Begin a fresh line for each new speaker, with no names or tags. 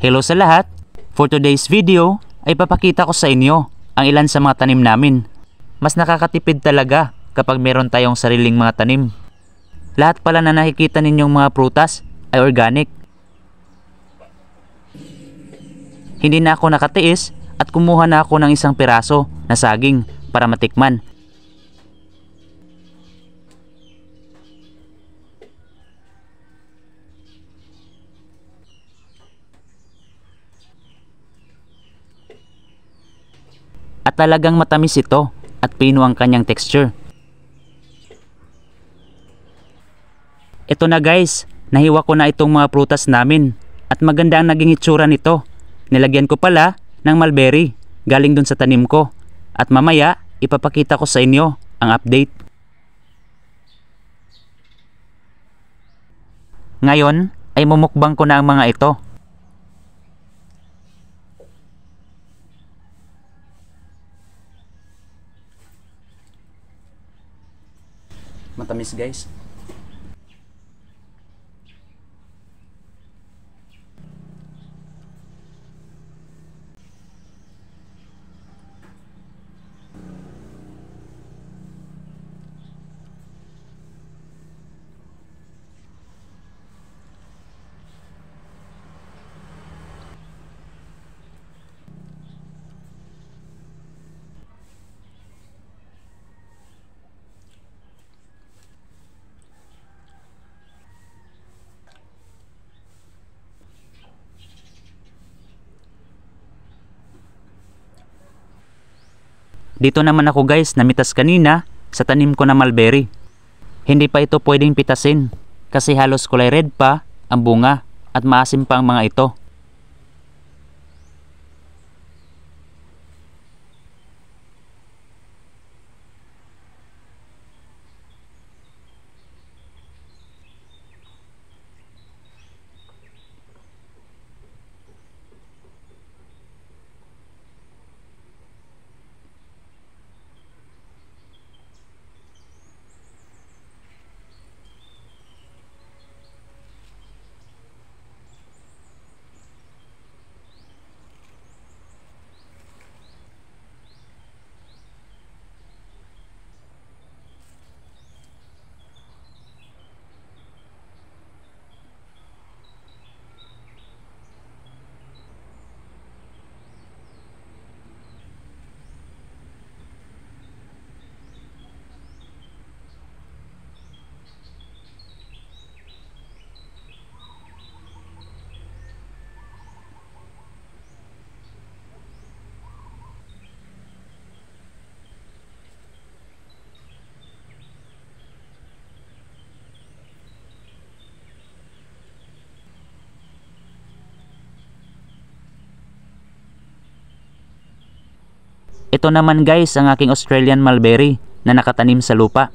Hello sa lahat! For today's video ay papakita ko sa inyo ang ilan sa mga tanim namin. Mas nakakatipid talaga kapag meron tayong sariling mga tanim. Lahat pala na nakikita ninyong mga prutas ay organic. Hindi na ako nakatiis at kumuha na ako ng isang piraso na saging para matikman. At talagang matamis ito at pino ang kanyang texture. Ito na guys, nahiwa ko na itong mga prutas namin at maganda ang naging itsura nito. Nilagyan ko pala ng mulberry galing dun sa tanim ko at mamaya ipapakita ko sa inyo ang update. Ngayon ay mumukbang ko na ang mga ito. Matamis guys. Dito naman ako guys namitas kanina sa tanim ko na mulberry. Hindi pa ito pwedeng pitasin kasi halos kulay red pa ang bunga at maasim pa ang mga ito. Ito naman guys ang aking Australian mulberry na nakatanim sa lupa.